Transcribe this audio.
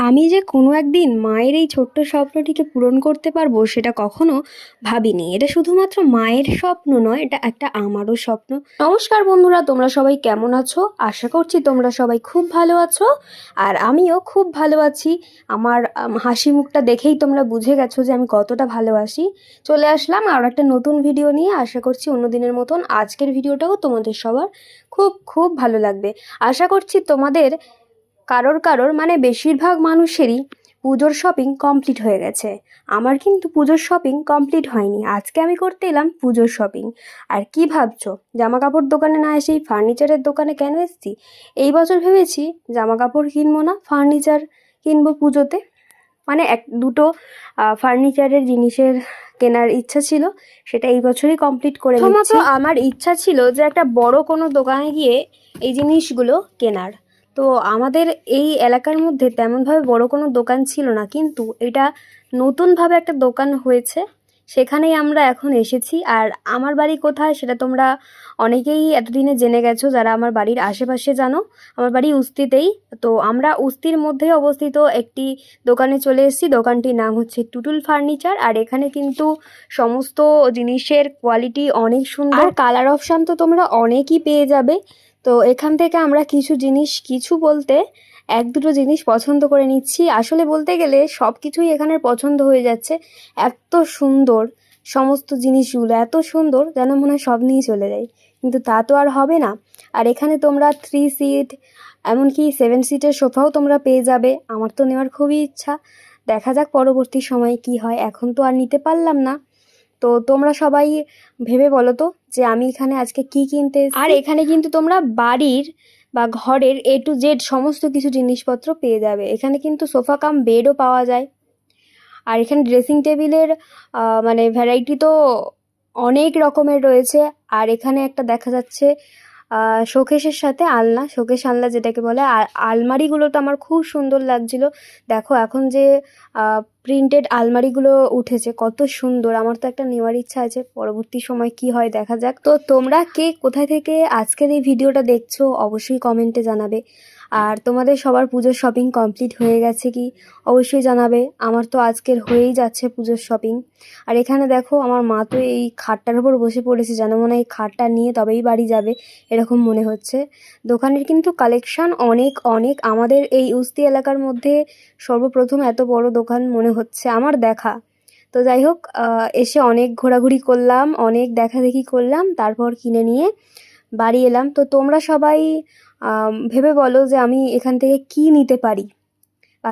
আমি যে কোনো একদিন মায়ের এই ছোট্ট স্বপ্নটিকে পূরণ করতে পারবো সেটা কখনো ভাবিনি। এটা শুধুমাত্র মায়ের স্বপ্ন নয়, এটা একটা আমারও স্বপ্ন। নমস্কার বন্ধুরা, তোমরা সবাই কেমন আছো? আশা করছি তোমরা সবাই খুব ভালো আছো, আর আমিও খুব ভালো আছি। আমার হাসি মুখটা দেখেই তোমরা বুঝে গেছো যে আমি কতটা ভালোবাসি। চলে আসলাম আর একটা নতুন ভিডিও নিয়ে। আশা করছি অন্য দিনের মতন আজকের ভিডিওটাও তোমাদের সবার খুব খুব ভালো লাগবে। আশা করছি তোমাদের কারোর মানে বেশিরভাগ মানুষেরই পুজোর শপিং কমপ্লিট হয়ে গেছে। আমার কিন্তু পুজোর শপিং কমপ্লিট হয়নি। আজকে আমি করতে এলাম পুজোর শপিং। আর কি ভাবছো, জামা কাপড় দোকানে না এসেই ফার্নিচারের দোকানে কেন এসেছি? এই বছর ভেবেছি জামা কাপড় কিনবো না, ফার্নিচার কিনবো পুজোতে। মানে এক দুটো ফার্নিচারের জিনিসের কেনার ইচ্ছা ছিল, সেটা এই বছরই কমপ্লিট করে নিচ্ছি। আমার ইচ্ছা ছিল যে একটা বড় কোনো দোকানে গিয়ে এই জিনিসগুলো কেনার। তো আমাদের এই এলাকার মধ্যে তেমনভাবে বড় কোনো দোকান ছিল না, কিন্তু এটা নতুনভাবে একটা দোকান হয়েছে, সেখানেই আমরা এখন এসেছি। আর আমার বাড়ি কোথায় সেটা তোমরা অনেকেই এতদিনে জেনে গেছো, যারা আমার বাড়ির আশেপাশে জানো। আমার বাড়ি উস্তিতেই। তো আমরা উস্তির মধ্যেই অবস্থিত একটি দোকানে চলে এসেছি। দোকানটির নাম হচ্ছে টুটুল ফার্নিচার। আর এখানে কিন্তু সমস্ত জিনিসের কোয়ালিটি অনেক সুন্দর, আর কালার অপশান তো তোমরা অনেকই পেয়ে যাবে। তো এখান থেকে আমরা কিছু বলতে এক দুটো জিনিস পছন্দ করে নিচ্ছি। আসলে বলতে গেলে সব কিছুই এখানের পছন্দ হয়ে যাচ্ছে। এত সুন্দর সমস্ত জিনিসগুলো, এত সুন্দর যেন মনে হয় সব নিয়ে চলে যায়, কিন্তু তা তো আর হবে না। আর এখানে তোমরা 3 সিট, এমনকি 7 সিটের সোফাও তোমরা পেয়ে যাবে। আমার তো নেওয়ার খুবই ইচ্ছা, দেখা যাক পরবর্তী সময়ে কি হয়। এখন তো আর নিতে পারলাম না। তো তোমরা সবাই ভেবে বলো তো যে আমি এখানে আজকে কি কিনতে এসেছি। আর এখানে কিন্তু তোমরা বাড়ির বা ঘরের A to Z সমস্ত কিছু জিনিসপত্র পেয়ে যাবে। এখানে কিন্তু সোফা কাম বেডও পাওয়া যায়। আর এখানে ড্রেসিং টেবিলের মানে ভ্যারাইটি তো অনেক রকমের রয়েছে। আর এখানে একটা দেখা যাচ্ছে শোকেসের সাথে আলনা, শোকেস আলনা যেটাকে বলে। আর আলমারিগুলো তো আমার খুব সুন্দর লাগছিল। দেখো এখন যে প্রিন্টেড আলমারিগুলো উঠেছে কত সুন্দর। আমার তো একটা নেওয়ার ইচ্ছা আছে, পরবর্তী সময় কি হয় দেখা যাক। তো তোমরা কে কোথায় থেকে আজকের এই ভিডিওটা দেখছো অবশ্যই কমেন্টে জানাবে। আর তোমাদের সবার পুজোর শপিং কমপ্লিট হয়ে গেছে কি অবশ্যই জানাবে। আমার তো আজকের হয়েই যাচ্ছে পুজোর শপিং। আর এখানে দেখো আমার মা তো এই খাটটার উপর বসে পড়েছে, যেন মনে হয় এই খাটটা নিয়ে তবেই বাড়ি যাবে, এরকম মনে হচ্ছে। দোকানের কিন্তু কালেকশন অনেক অনেক। আমাদের এই উস্তি এলাকার মধ্যে সর্বপ্রথম এত বড় দোকান মনে হচ্ছে আমার দেখা। তো যাই হোক, এসে অনেক ঘোরাঘুরি করলাম, অনেক দেখাদেখি করলাম, তারপর কিনে নিয়ে বাড়ি এলাম। তো তোমরা সবাই ভেবে বলো যে আমি এখান থেকে কি নিতে পারি।